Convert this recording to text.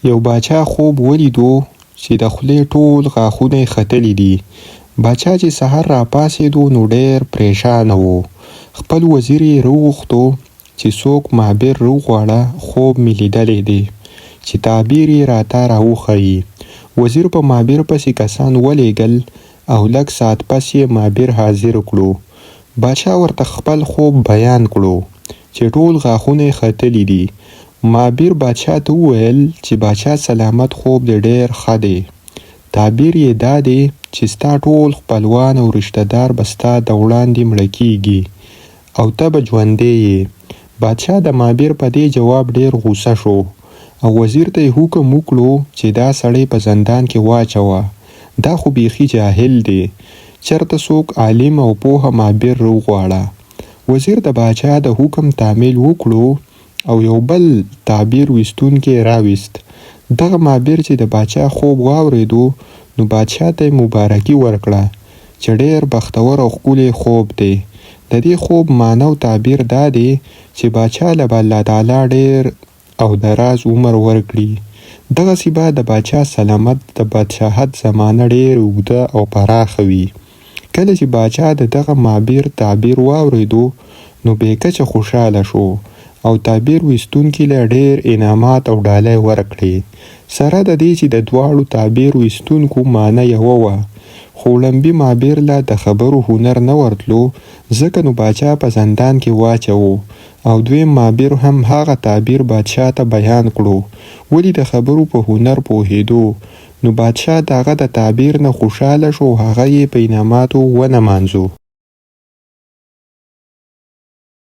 یو باچا خوب ولیدو چې د خولې ټول غاښونه یې ختلي دي. باچا چې سهار راپاڅېدو نو ډېر پریشانه و. خپل وزیر یې راوغوښتو چې څوک معبر راوغواړه، خوب مې لیدلی دی چې تعبیر یې راته راوښیي. وزیر په معبر پسې کسان ولېږل او لږ ساعت پس یې معبر حاضر کړو. باچا ورته خپل خوب بیان کړو چې ټول غاښونه یې ختلي دي. معبر باچا ته وویل چې باچا سلامت خوب دې ډېر ښه دی. تعبیر یې دا دی چې ستا ټول خپلوان او رشته دار به ستا د وړاندې مړه کېږي او ته به ژوندی یې. باچا د معبر په دې جواب ډېر غوسه شو او وزیر ته یې حکم وکړو چې دا سړی په زندان کې واچوه. دا خو بیخي جاهل دی. چېرته څوک عالم او پوهه معبر راوغواړه. وزیر د باچا د حکم تعمیل وکړو او یو بل تعبیر ویستونکی راویست. دغه معبر چې د باچا خوب واورېدو نو باچا ته یې مبارکي ورکړه چې ډېر بختور او ښکلی خوب دی. د دې خوب معنی او تعبیر دا دی چې باچا له به الله تعالی ډېر او دراز عمر ورکړي. دغسې به د باچا سلامت د بادشاهت زمانه ډېر اوږده او پراخه وي. کله چې باچا د دغه معبر تعبیر واورېدو نو بېکچه خوشحاله شو او تعبیر ویستونکي له ډېر انعامات او ډالۍ ورکړې. سره د دې چې د دواړو تعبیر ویستونکو معنی یوه وه، خو وړومبي معبر له د خبرو هنر نه ورتلو ځکه نو باچا په زندان کې واچوو او دویم معبر هم هغه تعبیر بادشاه ته بیان کړو. ولې د خبرو په هنر پوهېدو نو بادشاه د هغه د تعبیر نه خوشحاله شو، هغه یې په انعاماتو ونمانځو.